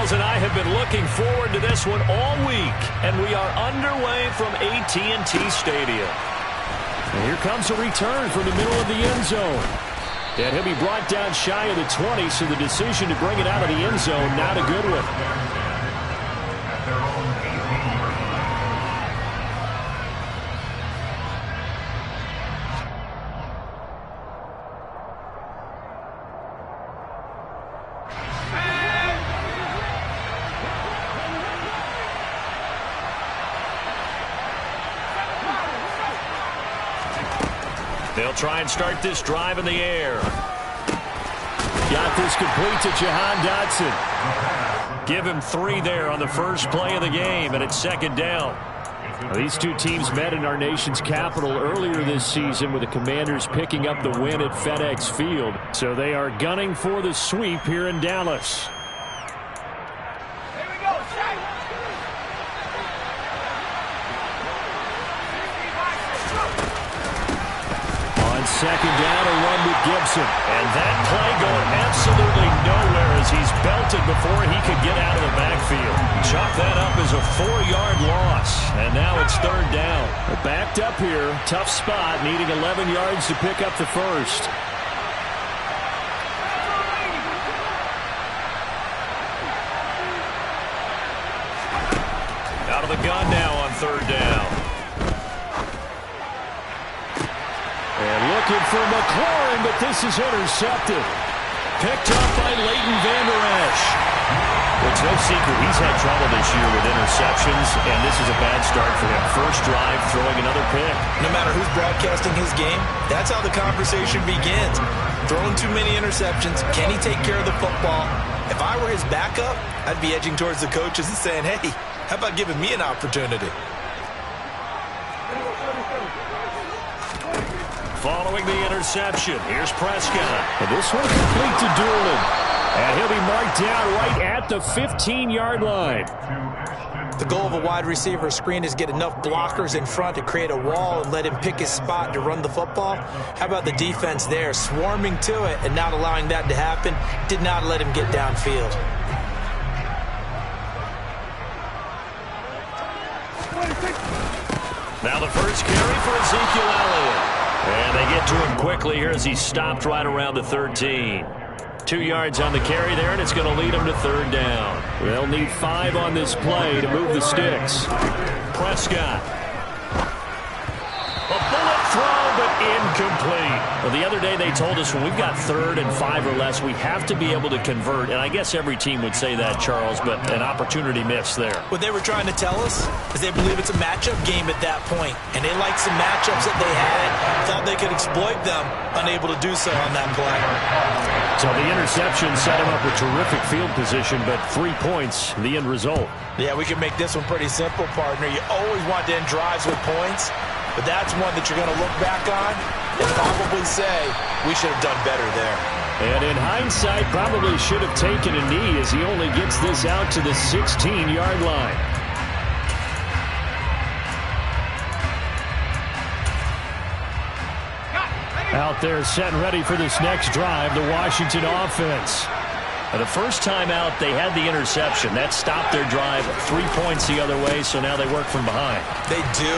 Charles and I have been looking forward to this one all week, and we are underway from AT&T Stadium. And here comes a return from the middle of the end zone. And he'll be brought down shy of the 20, so the decision to bring it out of the end zone, not a good one. They'll try and start this drive in the air. Got this complete to Jahan Dotson. Give him 3 there on the first play of the game, and it's second down. Well, these two teams met in our nation's capital earlier this season, with the Commanders picking up the win at FedEx Field. So they are gunning for the sweep here in Dallas. Second down, a run with Gibson. And that play going absolutely nowhere as he's belted before he could get out of the backfield. Chalk that up as a 4-yard loss. And now it's third down. They're backed up here. Tough spot, needing 11 yards to pick up the first. Out of the gun now on third down. And looking for McLaurin, but this is intercepted. Picked up by Leighton Vander Esch. It's no secret he's had trouble this year with interceptions, and this is a bad start for him. First drive, throwing another pick. No matter who's broadcasting his game, that's how the conversation begins. Throwing too many interceptions. Can he take care of the football? If I were his backup, I'd be edging towards the coaches and saying, hey, how about giving me an opportunity? Following the interception, here's Prescott. And this one complete to Doolin. And he'll be marked down right at the 15-yard line. The goal of a wide receiver screen is get enough blockers in front to create a wall and let him pick his spot to run the football. How about the defense there, swarming to it and not allowing that to happen? Did not let him get downfield. Now the first carry for Ezekiel Elliott. And they get to him quickly here as he's stopped right around the 13. 2 yards on the carry there, and it's going to lead him to third down. They'll need 5 on this play to move the sticks. Prescott. A bullet throw, but incomplete. Well, the other day they told us when we've got 3rd and 5 or less, we have to be able to convert. And I guess every team would say that, Charles, but an opportunity missed there. What they were trying to tell us is they believe it's a matchup game at that point. And they liked some matchups that they had, thought they could exploit them, unable to do so on that play. So the interception set him up with terrific field position, but 3 points, the end result. Yeah, we can make this one pretty simple, partner. You always want to end drives with points, but that's one that you're going to look back on and probably say, we should have done better there. And in hindsight, probably should have taken a knee as he only gets this out to the 16-yard line. Out there set and ready for this next drive, the Washington offense. And the first time out, they had the interception. That stopped their drive 3 points the other way, so now they work from behind. They do,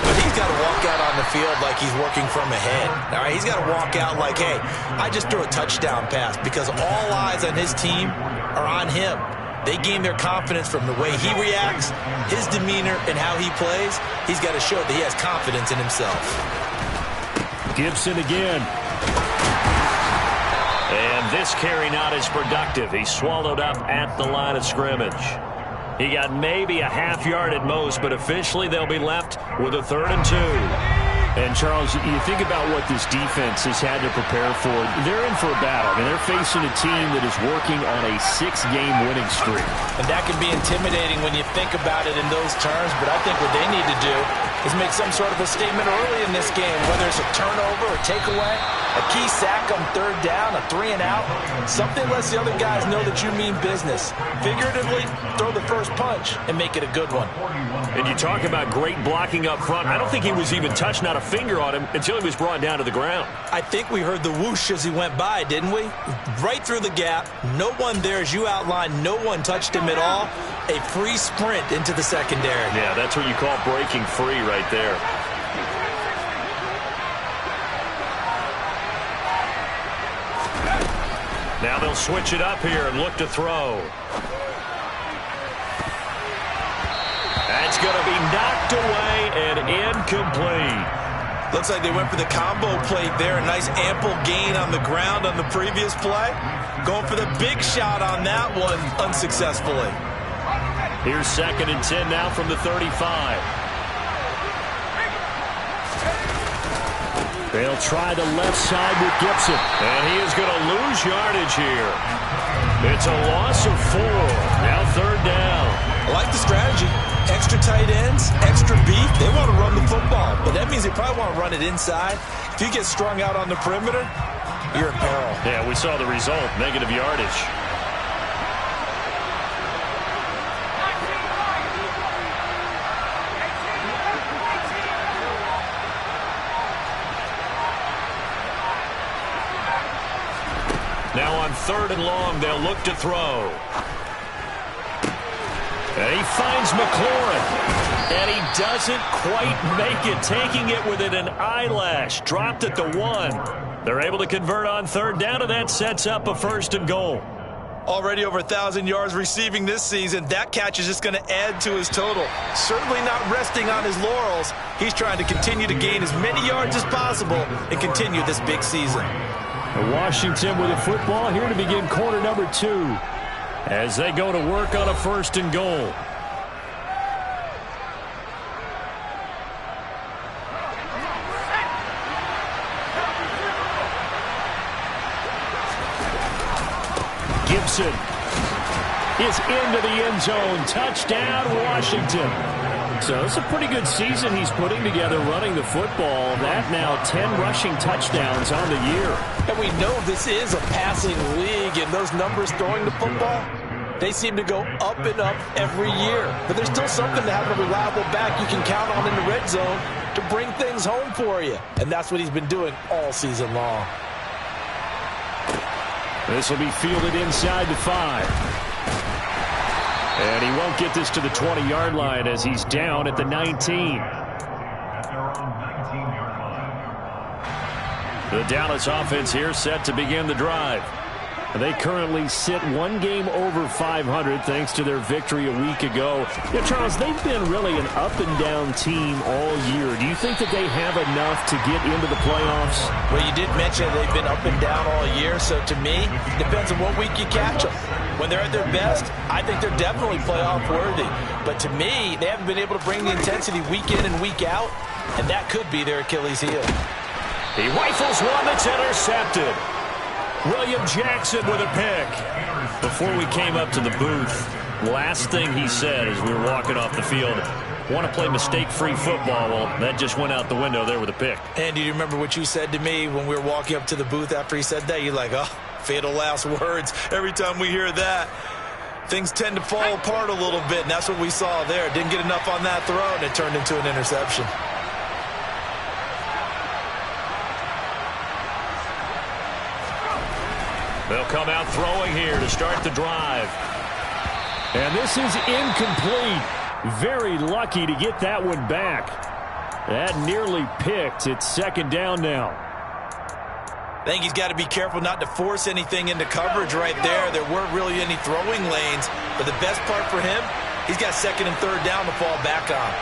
but he's got to walk out on the field like he's working from ahead. All right, he's got to walk out like, hey, I just threw a touchdown pass, because all eyes on his team are on him. They gain their confidence from the way he reacts, his demeanor, and how he plays. He's got to show that he has confidence in himself. Gibson again. And this carry not as productive. He's swallowed up at the line of scrimmage. He got maybe a half yard at most, but officially they'll be left with a 3rd and 2. And, Charles, you think about what this defense has had to prepare for. They're in for a battle. I mean, they're facing a team that is working on a 6-game winning streak. And that can be intimidating when you think about it in those terms, but I think what they need to do is make some sort of a statement early in this game, whether it's a turnover, a takeaway, a key sack on 3rd down, a 3-and-out. Something lets the other guys know that you mean business. Figuratively, throw the first punch and make it a good one. And you talk about great blocking up front. I don't think he was even touched, not a finger on him until he was brought down to the ground. I think we heard the whoosh as he went by, didn't we? Right through the gap. No one there, as you outlined. No one touched him at all. A free sprint into the secondary. Yeah, that's what you call breaking free right there. Now they'll switch it up here and look to throw. That's going to be knocked away and incomplete. Looks like they went for the combo plate there. A nice ample gain on the ground on the previous play. Going for the big shot on that one unsuccessfully. Here's 2nd and 10 now from the 35. They'll try the left side with Gibson. And he is going to lose yardage here. It's a loss of 4. Now 3rd down. I like the strategy. Extra tight ends, extra beef. They want to run the football, but that means they probably want to run it inside. If you get strung out on the perimeter, you're in peril. Yeah, we saw the result, negative yardage. Now on 3rd and long, they'll look to throw. And he finds McLaurin. And he doesn't quite make it, taking it within an eyelash. Dropped at the 1. They're able to convert on 3rd down, and that sets up a 1st and goal. Already over 1,000 yards receiving this season. That catch is just going to add to his total. Certainly not resting on his laurels. He's trying to continue to gain as many yards as possible and continue this big season. Washington with a football here to begin quarter number 2 as they go to work on a 1st and goal. Gibson is into the end zone. Touchdown, Washington. So it's a pretty good season he's putting together running the football. That now 10 rushing touchdowns on the year. And we know this is a passing league, and those numbers throwing the football, they seem to go up and up every year. But there's still something to having a reliable back you can count on in the red zone to bring things home for you. And that's what he's been doing all season long. This will be fielded inside the 5. And he won't get this to the 20-yard line as he's down at the 19. The Dallas offense here set to begin the drive. They currently sit 1 game over 500 thanks to their victory a week ago. Yeah, Charles, they've been really an up-and-down team all year. Do you think that they have enough to get into the playoffs? Well, you did mention they've been up and down all year, so to me, depends on what week you catch them. When they're at their best, I think they're definitely playoff worthy. But to me, they haven't been able to bring the intensity week in and week out, and that could be their Achilles heel. He rifles one that's intercepted. William Jackson with a pick. Before we came up to the booth, last thing he said as we were walking off the field, want to play mistake-free football. Well, that just went out the window there with a pick. And do you remember what you said to me when we were walking up to the booth after he said that? You're like, oh, fatal last words. Every time we hear that, things tend to fall apart a little bit, and that's what we saw there. Didn't get enough on that throw, and it turned into an interception. They'll come out throwing here to start the drive. And this is incomplete. Very lucky to get that one back. That nearly picked. It's 2nd down now. I think he's got to be careful not to force anything into coverage right there. There weren't really any throwing lanes. But the best part for him, he's got 2nd and 3rd down to fall back on.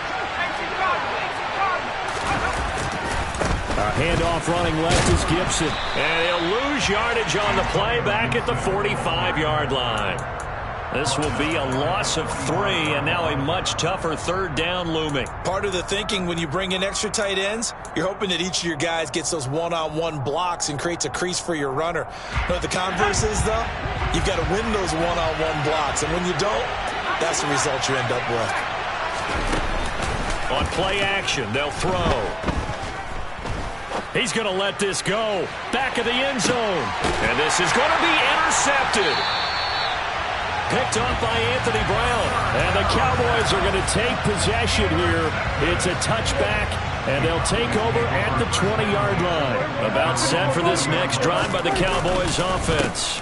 A handoff running left is Gibson. And he'll lose yardage on the play back at the 45-yard line. This will be a loss of 3, and now a much tougher 3rd down looming. Part of the thinking when you bring in extra tight ends, you're hoping that each of your guys gets those one-on-one blocks and creates a crease for your runner. But the converse is, though, you've got to win those one-on-one blocks, and when you don't, that's the result you end up with. On play action, they'll throw. He's going to let this go. Back of the end zone. And this is going to be intercepted. Picked off by Anthony Brown. And the Cowboys are going to take possession here. It's a touchback And they'll take over at the 20-yard line. About set for this next drive by the Cowboys offense.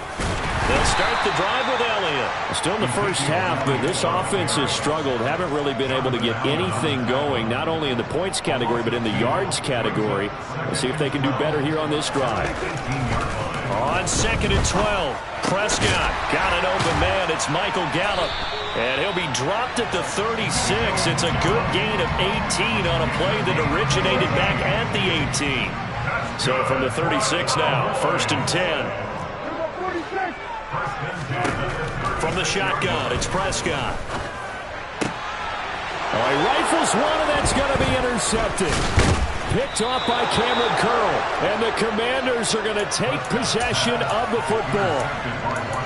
They'll start the drive with Elliott. Still in the first half, but this offense has struggled. Haven't really been able to get anything going, not only in the points category, but in the yards category. Let's see if they can do better here on this drive. On 2nd and 12, Prescott got an open man. It's Michael Gallup. And he'll be dropped at the 36. It's a good gain of 18 on a play that originated back at the 18. So from the 36 now, 1st and 10. From the shotgun, it's Prescott. Oh, he rifles one, and that's going to be intercepted. Picked off by Cameron Curl. And the Commanders are going to take possession of the football.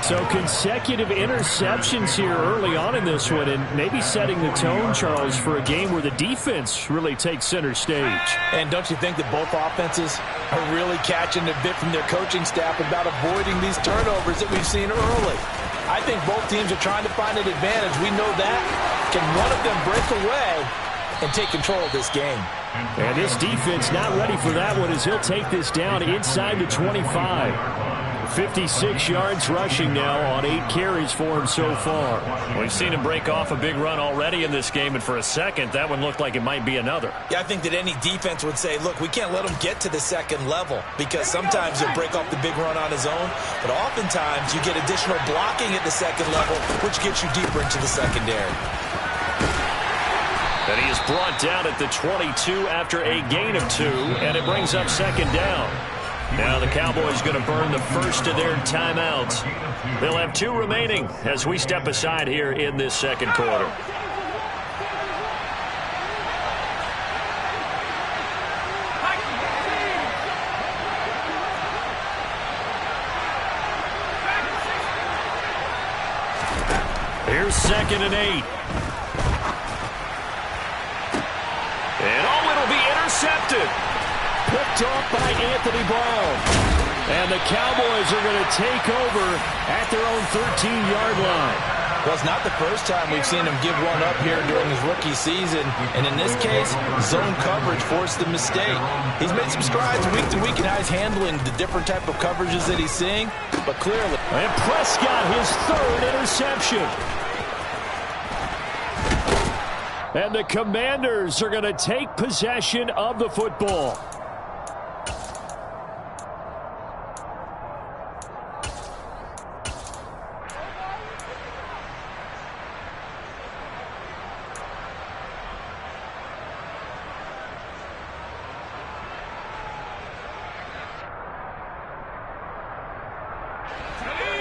So consecutive interceptions here early on in this one, and maybe setting the tone, Charles, for a game where the defense really takes center stage. And don't you think that both offenses are really catching a bit from their coaching staff about avoiding these turnovers that we've seen early? I think both teams are trying to find an advantage. We know that. Can one of them break away and take control of this game? And this defense not ready for that one as he'll take this down inside the 25. 56 yards rushing now on 8 carries for him so far. We've seen him break off a big run already in this game, and for a second, that one looked like it might be another. Yeah, I think that any defense would say, look, we can't let him get to the second level because sometimes he'll break off the big run on his own, but oftentimes you get additional blocking at the second level, which gets you deeper into the secondary. And he is brought down at the 22 after a gain of 2, and it brings up 2nd down. Now the Cowboys going to burn the first of their timeouts. They'll have 2 remaining as we step aside here in this second quarter. Here's 2nd and 8. And oh, it'll be intercepted. Picked off by Anthony Brown. And the Cowboys are going to take over at their own 13-yard line. Well, it's not the first time we've seen him give one up here during his rookie season. And in this case, zone coverage forced the mistake. He's made some strides week to week in how he's handling the different type of coverages that he's seeing. But clearly. And Prescott, his 3rd interception. And the Commanders are going to take possession of the football.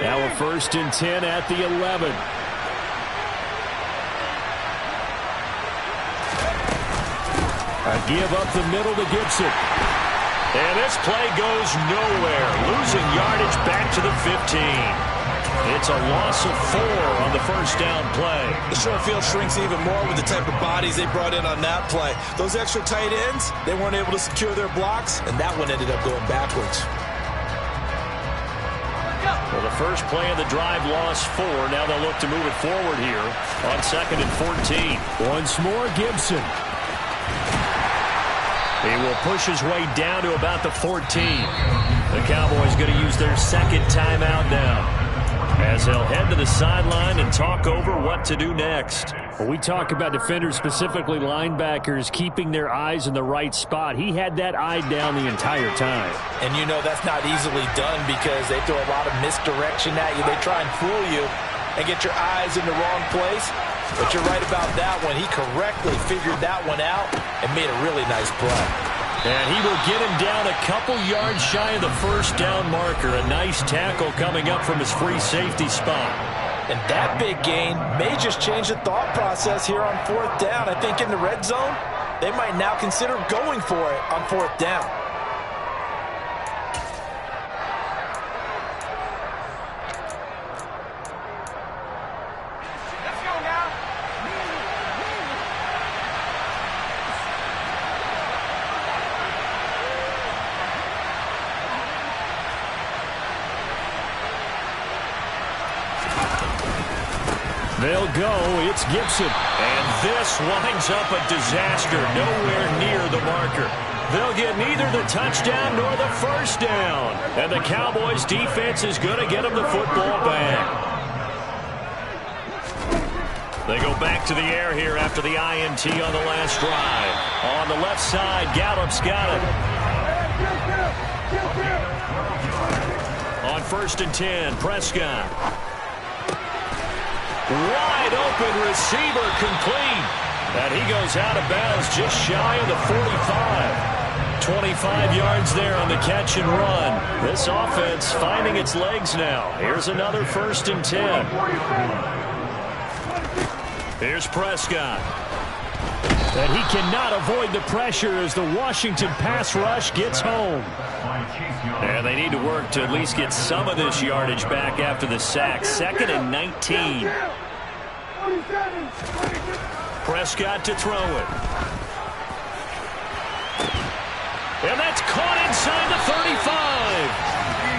Now a 1st and 10 at the 11. A give up the middle to Gibson. And this play goes nowhere. Losing yardage back to the 15. It's a loss of 4 on the 1st down play. The short field shrinks even more with the type of bodies they brought in on that play. Those extra tight ends, they weren't able to secure their blocks, and that one ended up going backwards. Well, the first play of the drive lost 4. Now they'll look to move it forward here on 2nd and 14. Once more, Gibson. He will push his way down to about the 14. The Cowboys going to use their 2nd timeout now as they'll head to the sideline and talk over what to do next. When we talk about defenders, specifically linebackers, keeping their eyes in the right spot, he had that eye down the entire time. And you know that's not easily done because they throw a lot of misdirection at you. They try and fool you and get your eyes in the wrong place. But you're right about that one. He correctly figured that one out and made a really nice play. And he will get him down a couple yards shy of the 1st down marker. A nice tackle coming up from his free safety spot. And that big gain may just change the thought process here on 4th down. I think in the red zone, they might now consider going for it on 4th down. They'll go. It's Gibson. And this winds up a disaster. Nowhere near the marker. They'll get neither the touchdown nor the first down. And the Cowboys' defense is going to get them the football back. They go back to the air here after the INT on the last drive. On the left side, Gallup's got it. On 1st and 10, Prescott. Wide open receiver, complete. And he goes out of bounds just shy of the 45. 25 yards there on the catch and run. This offense finding its legs now. Here's another 1st and 10. Here's Prescott. And he cannot avoid the pressure as the Washington pass rush gets home. And they need to work to at least get some of this yardage back after the sack. 2nd and 19. Prescott to throw it. And that's caught inside the 35.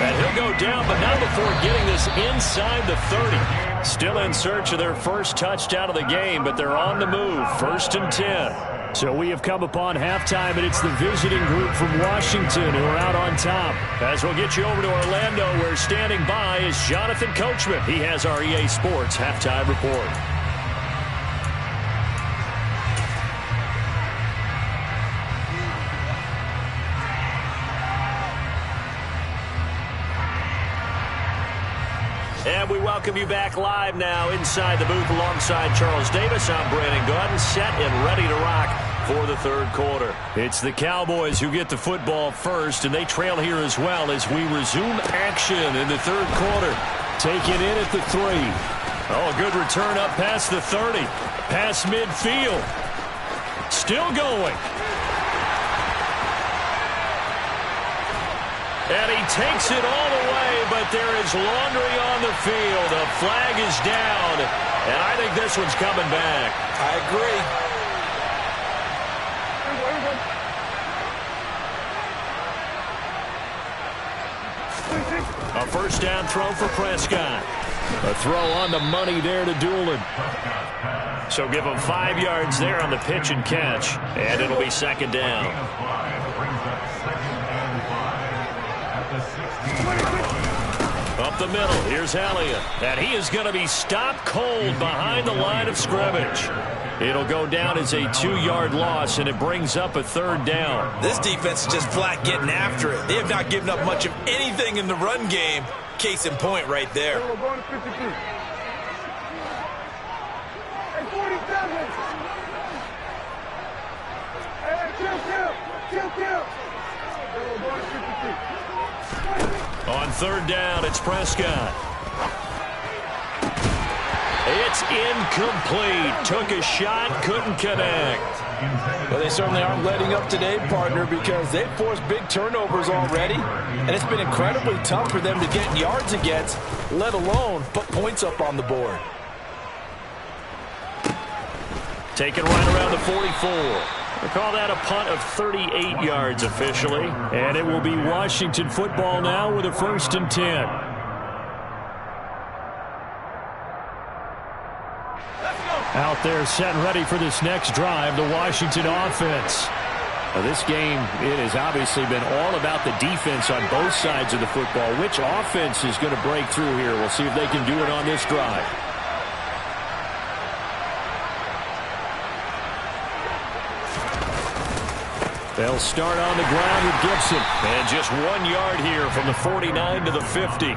And he'll go down, but not before getting this inside the 30. Still in search of their first touchdown of the game, but they're on the move. 1st and 10. So we have come upon halftime, and it's the visiting group from Washington who are out on top. As we'll get you over to Orlando, where standing by is Jonathan Coachman. He has our EA Sports halftime report. And we welcome you back live now inside the booth alongside Charles Davis. I'm Brandon Gaudin, set and ready to rock for the 3rd quarter. It's the Cowboys who get the football first, and they trail here as well as we resume action in the 3rd quarter. Taken in at the 3. Oh, a good return up past the 30. Past midfield. Still going. And he takes it all the way, but there is laundry on the field. A flag is down, and I think this one's coming back. I agree. A 1st down throw for Prescott. A throw on the money there to Doolin. So give him 5 yards there on the pitch and catch, and it'll be 2nd down. Up the middle, here's Elliott. And he is going to be stopped cold behind the line of scrimmage. It'll go down as a 2-yard loss, and it brings up a 3rd down. This defense is just flat getting after it. They have not given up much of anything in the run game. Case in point right there. On 3rd down, it's Prescott. It's incomplete. Took a shot, couldn't connect. Well, they certainly aren't letting up today, partner, because they've forced big turnovers already, and it's been incredibly tough for them to get yards against, let alone put points up on the board. Taken right around the 44. They call that a punt of 38 yards officially. And it will be Washington football now with a 1st and 10. Out there set and ready for this next drive, the Washington offense. Now this game, it has obviously been all about the defense on both sides of the football. Which offense is going to break through here? We'll see if they can do it on this drive. They'll start on the ground with Gibson. And just 1 yard here from the 49 to the 50.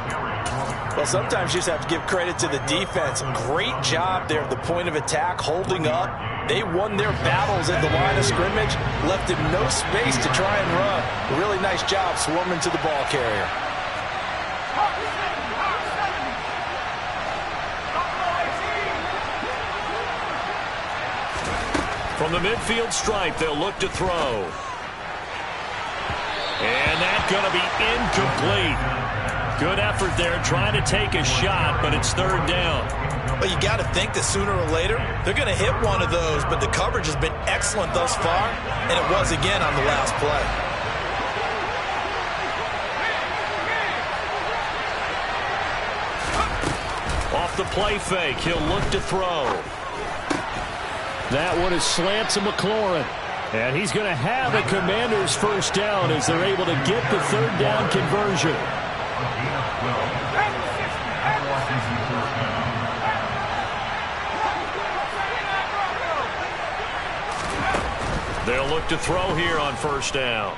Well, sometimes you just have to give credit to the defense. Great job there at the point of attack, holding up. They won their battles at the line of scrimmage, left him no space to try and run. Really nice job swarming to the ball carrier. From the midfield stripe, they'll look to throw. And that's going to be incomplete. Good effort there, trying to take a shot, but it's 3rd down. But you got to think that sooner or later, they're going to hit one of those, but the coverage has been excellent thus far, and it was again on the last play. Off the play fake. He'll look to throw. That one is slant to McLaurin. And he's going to have a Commanders first down as they're able to get the third down conversion. They'll look to throw here on first down.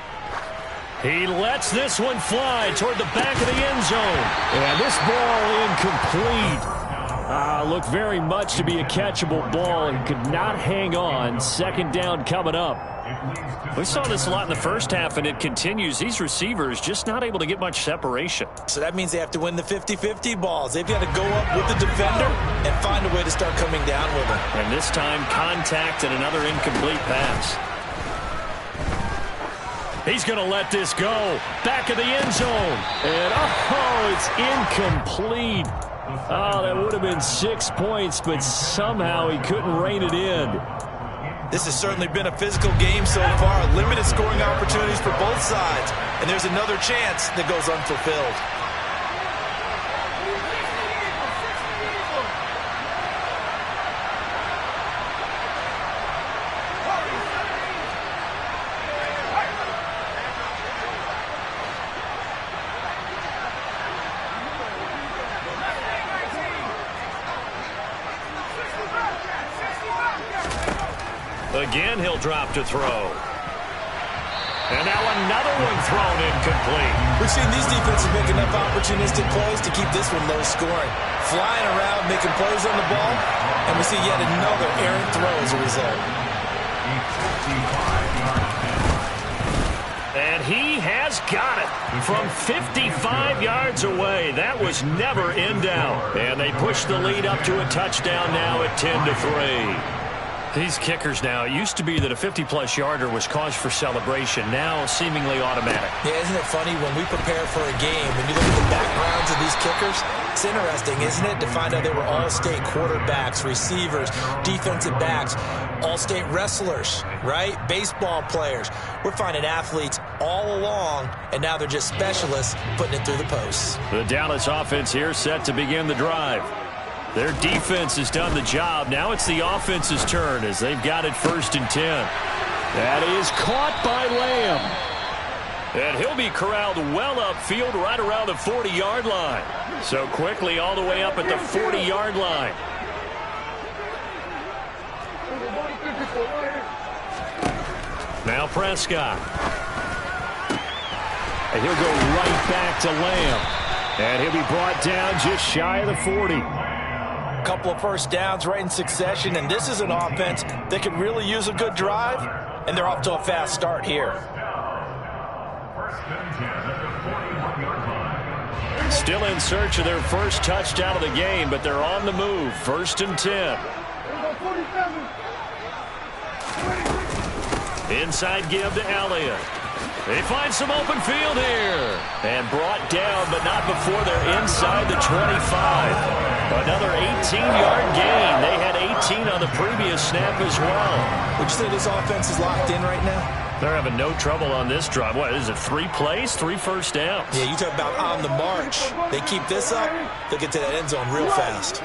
He lets this one fly toward the back of the end zone. And this ball incomplete. Looked very much to be a catchable ball. He could not hang on. Second down coming up. We saw this a lot in the first half, and it continues. These receivers just not able to get much separation. So that means they have to win the 50-50 balls. They've got to go up with the defender and find a way to start coming down with him. And this time, contact and another incomplete pass. He's going to let this go. Back of the end zone. And, it's incomplete. That would have been 6 points, but somehow he couldn't rein it in. This has certainly been a physical game so far. Limited scoring opportunities for both sides. And there's another chance that goes unfulfilled. Again, he'll drop to throw. And now another one thrown incomplete. We've seen these defenses make enough opportunistic plays to keep this one low scoring. Flying around, making plays on the ball, and we see yet another errant throw as a result. And he has got it from 55 yards away. That was never in doubt. And they push the lead up to a touchdown now at 10-3. These kickers now, it used to be that a 50-plus yarder was cause for celebration. Now seemingly automatic. Yeah, isn't it funny when we prepare for a game, when you look at the backgrounds of these kickers, it's interesting, isn't it, to find out they were all-state quarterbacks, receivers, defensive backs, all-state wrestlers, right? Baseball players. We're finding athletes all along, and now they're just specialists putting it through the posts. The Dallas offense here set to begin the drive. Their defense has done the job. Now it's the offense's turn as they've got it 1st and 10. That is caught by Lamb. And he'll be corralled well upfield right around the 40-yard line. So quickly all the way up at the 40-yard line. Now Prescott. And he'll go right back to Lamb. And he'll be brought down just shy of the 40. Couple of first downs right in succession, and this is an offense that could really use a good drive, and they're off to a fast start here. Still in search of their first touchdown of the game, but they're on the move. 1st and 10. Inside give to Elliott. They find some open field here. And brought down, but not before they're inside the 25. Another 18-yard gain. They had 18 on the previous snap as well. Would you say this offense is locked in right now? They're having no trouble on this drive. What is it, 3 plays, 3 first downs? Yeah, you talk about on the march. They keep this up, they'll get to that end zone real fast.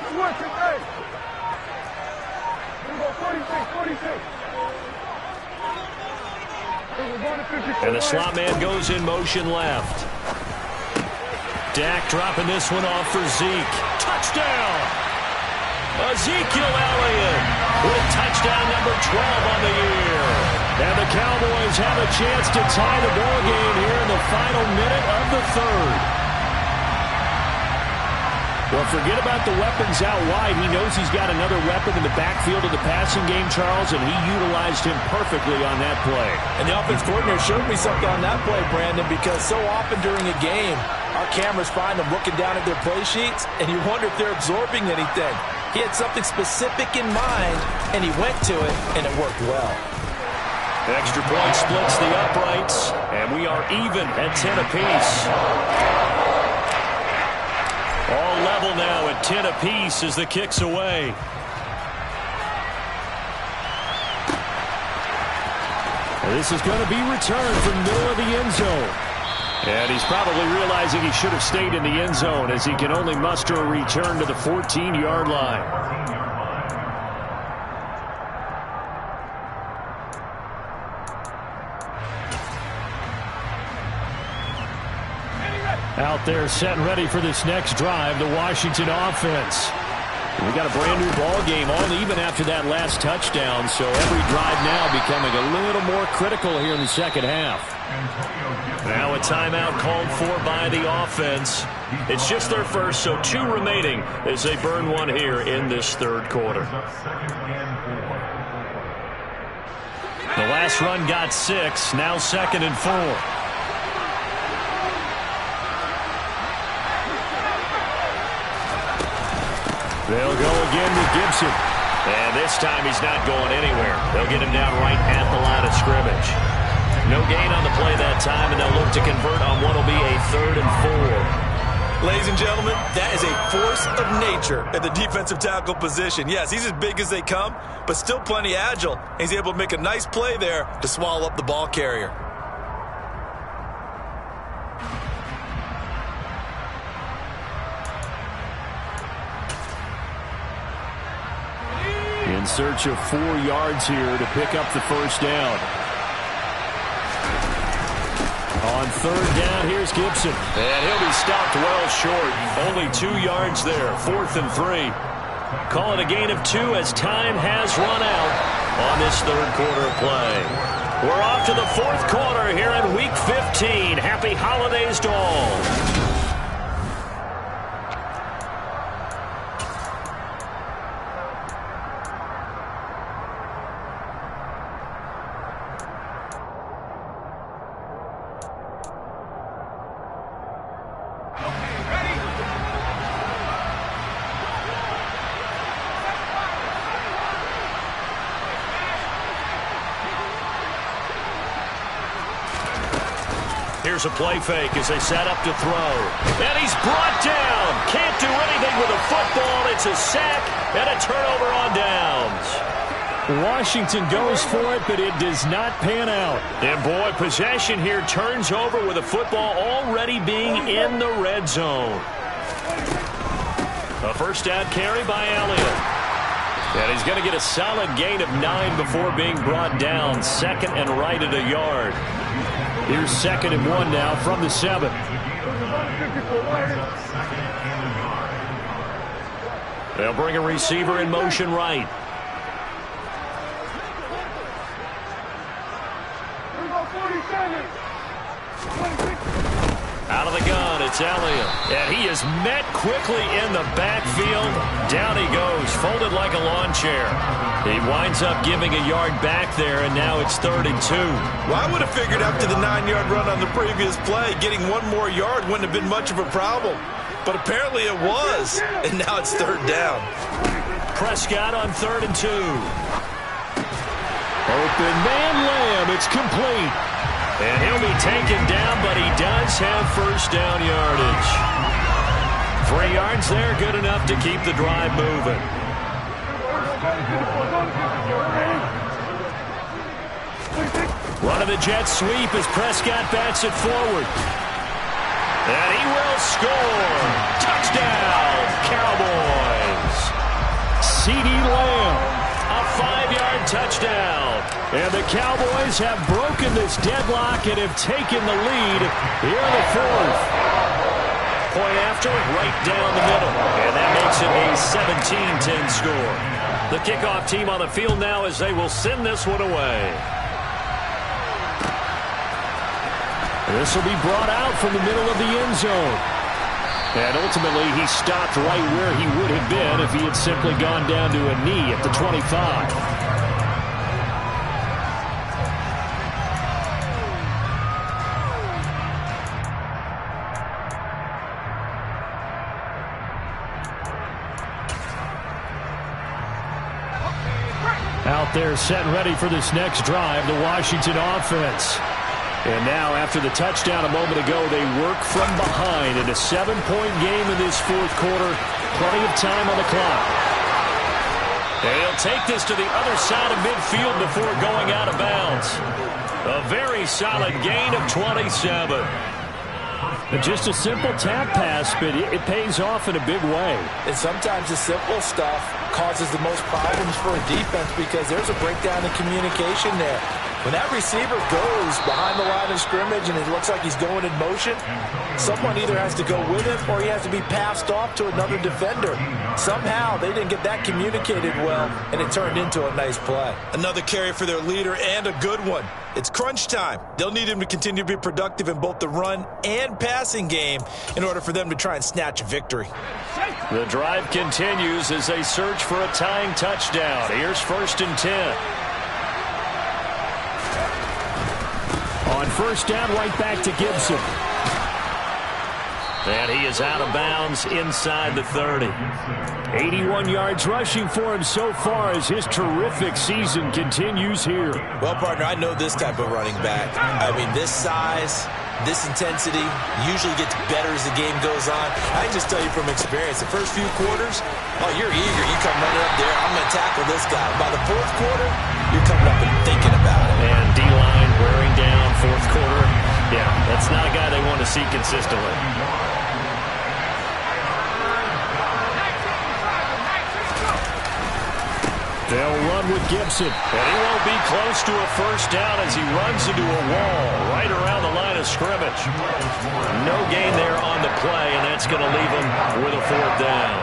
And the slot man goes in motion left. Dak dropping this one off for Zeke. Touchdown! Ezekiel Elliott with touchdown number 12 on the year. And the Cowboys have a chance to tie the ball game here in the final minute of the 3rd. Well, forget about the weapons out wide. He knows he's got another weapon in the backfield of the passing game, Charles, and he utilized him perfectly on that play. And the offense coordinator showed me something on that play, Brandon, because so often during a game, our cameras find them looking down at their play sheets, and you wonder if they're absorbing anything. He had something specific in mind, and he went to it, and it worked well. Extra point splits the uprights, and we are even at 10 apiece. All level now at 10 apiece as the kick's away. This is going to be returned from the middle of the end zone. And he's probably realizing he should have stayed in the end zone as he can only muster a return to the 14-yard line. Out there set and ready for this next drive, the Washington offense. We got a brand new ball game on even after that last touchdown, so every drive now becoming a little more critical here in the second half. Now a timeout called for by the offense. It's just their first, so 2 remaining as they burn one here in this third quarter. The last run got 6, now 2nd and 4. They'll go again with Gibson. And this time he's not going anywhere. They'll get him down right at the line of scrimmage. No gain on the play that time, and they'll look to convert on what will be a 3rd and 4. Ladies and gentlemen, that is a force of nature at the defensive tackle position. Yes, he's as big as they come, but still plenty agile. He's able to make a nice play there to swallow up the ball carrier. In search of 4 yards here to pick up the first down. On 3rd down, here's Gibson. And he'll be stopped well short. Only 2 yards there, 4th and 3. Call it a gain of 2 as time has run out on this third quarter play. We're off to the 4th quarter here in Week 15. Happy holidays to all. Here's a play fake as they set up to throw. And he's brought down. Can't do anything with a football. It's a sack and a turnover on downs. Washington goes for it, but it does not pan out. And boy, possession here turns over with a football already being in the red zone. A first down carry by Elliott. And he's going to get a solid gain of 9 before being brought down. 2nd and right at a yard. Here's 2nd and 1 now from the 7. They'll bring a receiver in motion right. Out of the gun, it's Elliott. And he is met quickly in the backfield. Down he goes, folded like a lawn chair. He winds up giving a yard back there, and now it's 3rd and 2. Well, I would have figured after the 9-yard run on the previous play, getting 1 more yard wouldn't have been much of a problem. But apparently it was, and now it's 3rd down. Prescott on 3rd and 2. Open man Lamb, it's complete. And he'll be taken down, but he does have first down yardage. 3 yards there, good enough to keep the drive moving. Running the jet sweep as Prescott bats it forward. And he will score. Touchdown, Cowboys. C.D. Lamb, a 5-yard touchdown. And the Cowboys have broken this deadlock and have taken the lead here in the 4th. Point after, right down the middle. And that makes it a 17-10 score. The kickoff team on the field now as they will send this one away. This will be brought out from the middle of the end zone. And ultimately, he stopped right where he would have been if he had simply gone down to a knee at the 25. Out there set and ready for this next drive, the Washington offense. And now, after the touchdown a moment ago, they work from behind in a 7-point game in this 4th quarter. Plenty of time on the clock. And he'll take this to the other side of midfield before going out of bounds. A very solid gain of 27. Just a simple tap pass, but it pays off in a big way. And sometimes the simple stuff causes the most problems for a defense because there's a breakdown in communication there. When that receiver goes behind the line of scrimmage and it looks like he's going in motion, someone either has to go with him or he has to be passed off to another defender. Somehow they didn't get that communicated well, and it turned into a nice play. Another carry for their leader, and a good one. It's crunch time. They'll need him to continue to be productive in both the run and passing game in order for them to try and snatch a victory. The drive continues as they search for a tying touchdown. Here's 1st and 10. On 1st down, right back to Gibson. And he is out of bounds inside the 30. 81 yards rushing for him so far as his terrific season continues here. Well, partner, I know this type of running back. I mean, this size, this intensity usually gets better as the game goes on. I can just tell you from experience, the first few quarters, oh, you're eager. You come running up there, I'm going to tackle this guy. By the 4th quarter, you're coming up and thinking about it. And D-line wearing down 4th quarter. Yeah, that's not a guy they want to see consistently. They'll run with Gibson. And he won't be close to a 1st down as he runs into a wall right around the line of scrimmage. No gain there on the play, and that's going to leave him with a 4th down.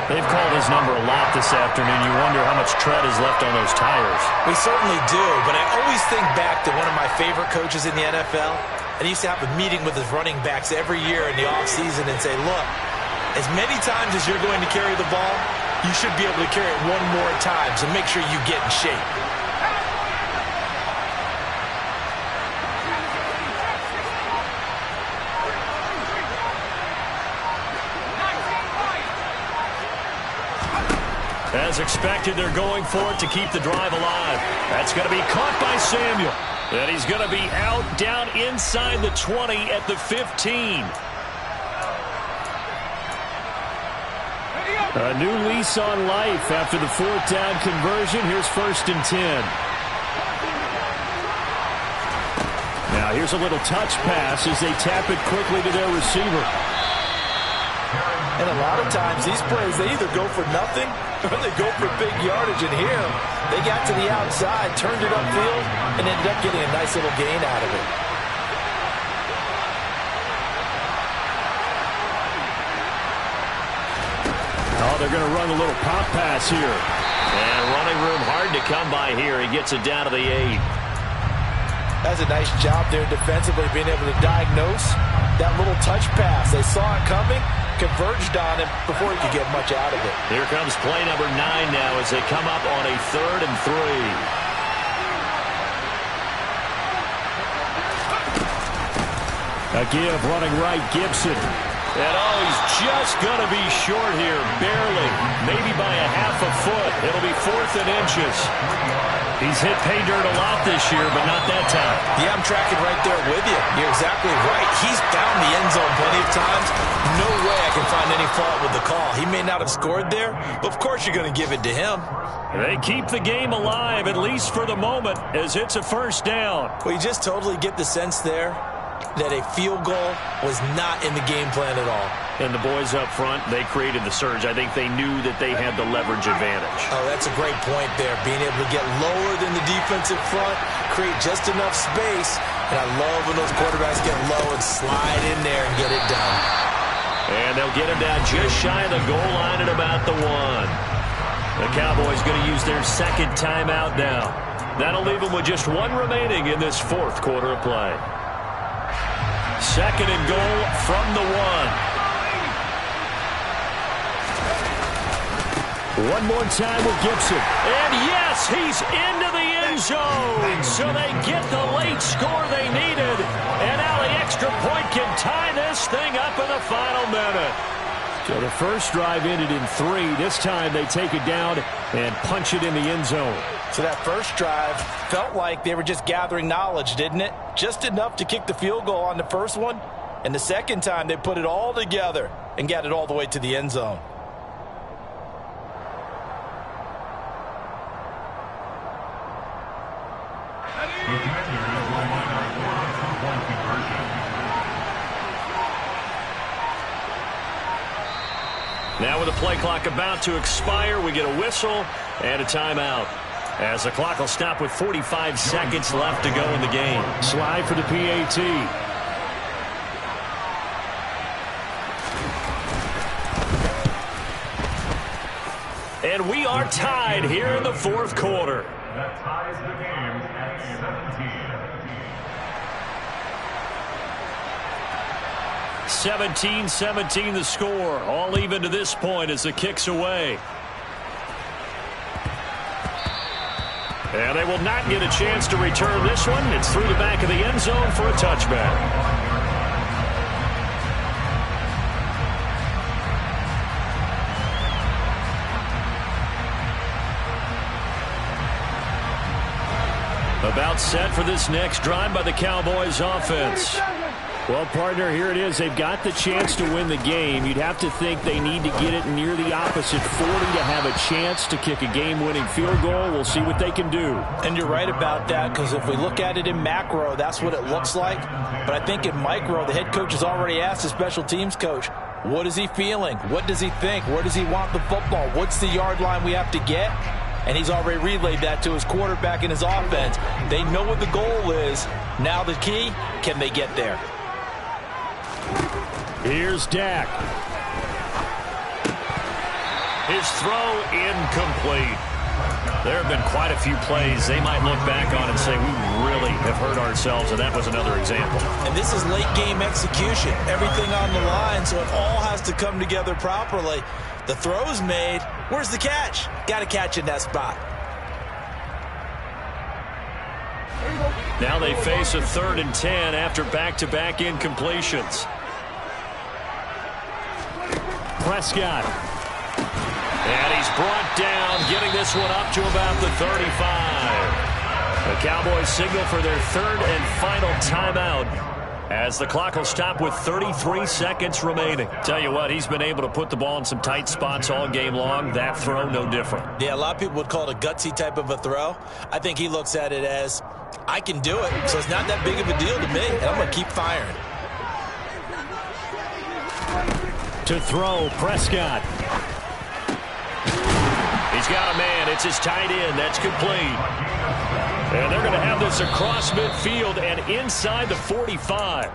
They've called his number a lot this afternoon. You wonder how much tread is left on those tires. We certainly do, but I always think back to one of my favorite coaches in the NFL. And he used to have a meeting with his running backs every year in the offseason and say, look, as many times as you're going to carry the ball, you should be able to carry it one more time, so make sure you get in shape. As expected, they're going for it to keep the drive alive. That's going to be caught by Samuel. And he's going to be out down inside the 20 at the 15. A new lease on life after the 4th down conversion. Here's 1st and 10. Now here's a little touch pass as they tap it quickly to their receiver. And a lot of times these plays, they either go for nothing or they go for big yardage. And here, they got to the outside, turned it upfield, and ended up getting a nice little gain out of it. Oh, they're going to run a little pop pass here. And running room hard to come by here. He gets it down to the 8. That's a nice job there defensively, being able to diagnose that little touch pass. They saw it coming, converged on him before he could get much out of it. Here comes play number 9 now as they come up on a 3rd and 3. A give running right, Gibson. And oh, he's just going to be short here, barely, maybe by a half a foot. It'll be 4th and inches. He's hit pay dirt a lot this year, but not that time. Yeah, I'm tracking right there with you. You're exactly right. He's found the end zone plenty of times. No way I can find any fault with the call. He may not have scored there, but of course you're going to give it to him. They keep the game alive, at least for the moment, as it's a 1st down. Well, you just totally get the sense there that a field goal was not in the game plan at all. And the boys up front, they created the surge. I think they knew that they had the leverage advantage. Oh, that's a great point there. Being able to get lower than the defensive front, create just enough space. And I love when those quarterbacks get low and slide in there and get it done. And they'll get him down just shy of the goal line at about the 1. The Cowboys going to use their 2nd timeout now. That'll leave them with just 1 remaining in this 4th quarter of play. 2nd and goal from the 1. One more time with Gibson. And yes, he's into the end zone. So they get the late score they needed. And now the extra point can tie this thing up in the final minute. So the first drive ended in 3. This time they take it down and punch it in the end zone. So that first drive felt like they were just gathering knowledge, didn't it? Just enough to kick the field goal on the first one. And the second time they put it all together and got it all the way to the end zone. Now with the play clock about to expire, we get a whistle and a timeout. As the clock will stop with 45 seconds left to go in the game. Slide for the PAT. And we are tied here in the fourth quarter. That ties the game at 17. 17-17 the score. All even to this point as the kick's away. And they will not get a chance to return this one. It's through the back of the end zone for a touchback. About set for this next drive by the Cowboys offense. Well, partner, here it is. They've got the chance to win the game. You'd have to think they need to get it near the opposite 40 to have a chance to kick a game-winning field goal. We'll see what they can do. And you're right about that, because if we look at it in macro, that's what it looks like. But I think in micro, the head coach has already asked the special teams coach, what is he feeling? What does he think? Where does he want the football? What's the yard line we have to get? And he's already relayed that to his quarterback and his offense. They know what the goal is. Now the key, can they get there? Here's Dak. His throw incomplete. There have been quite a few plays they might look back on and say, we really have hurt ourselves, and that was another example. And this is late game execution. Everything on the line, so it all has to come together properly. The throw's made. Where's the catch? Got to catch in that spot. Now they face a 3rd and 10 after back-to-back incompletions. Prescott. And he's brought down, getting this one up to about the 35. The Cowboys signal for their 3rd and final timeout as the clock will stop with 33 seconds remaining. Tell you what, he's been able to put the ball in some tight spots all game long. That throw, no different. Yeah, a lot of people would call it a gutsy type of a throw. I think he looks at it as, I can do it, so it's not that big of a deal to me, and I'm going to keep firing. To throw, Prescott. He's got a man. It's his tight end. That's complete. And they're going to have this across midfield and inside the 45.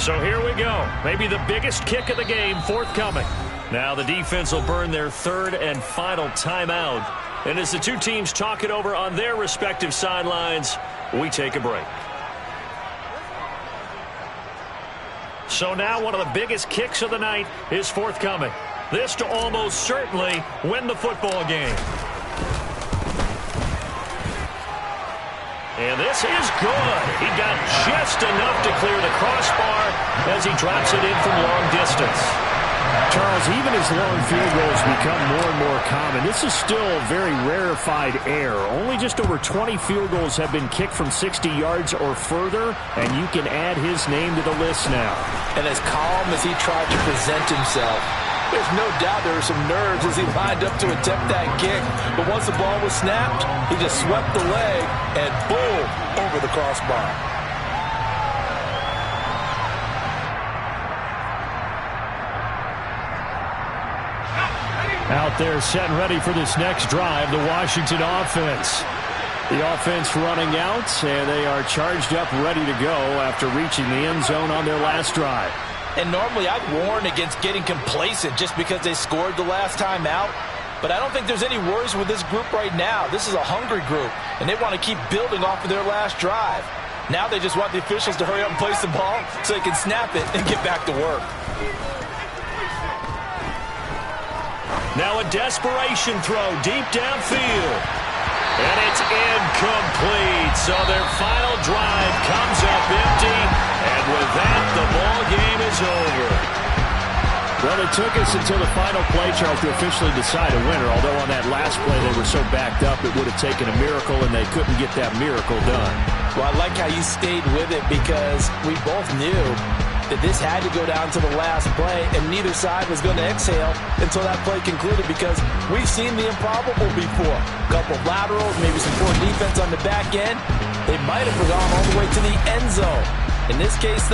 So here we go. Maybe the biggest kick of the game forthcoming. Now the defense will burn their 3rd and final timeout. And as the two teams talk it over on their respective sidelines, we take a break. So now one of the biggest kicks of the night is forthcoming. This to almost certainly win the football game. And this is good. He got just enough to clear the crossbar as he drops it in from long distance. Charles, even as long field goals become more and more common, this is still a very rarefied air. Only just over 20 field goals have been kicked from 60 yards or further, and you can add his name to the list now. And as calm as he tried to present himself, there's no doubt there were some nerves as he lined up to attempt that kick. But once the ball was snapped, he just swept the leg and boom, over the crossbar. Out there set and ready for this next drive, the Washington offense. The offense running out, and they are charged up, ready to go after reaching the end zone on their last drive. And normally I'd warn against getting complacent just because they scored the last time out. But I don't think there's any worries with this group right now. This is a hungry group, and they want to keep building off of their last drive. Now they just want the officials to hurry up and place the ball so they can snap it and get back to work. Now a desperation throw deep downfield. And it's incomplete. So their final drive comes up empty. And with that, the ball game is over. Well, it took us until the final play, Charles, to officially decide a winner. Although on that last play they were so backed up it would have taken a miracle, and they couldn't get that miracle done. Well, I like how you stayed with it because we both knew that this had to go down to the last play, and neither side was going to exhale until that play concluded, because we've seen the improbable before. A couple of laterals, maybe some poor defense on the back end. They might have gone all the way to the end zone. In this case, though,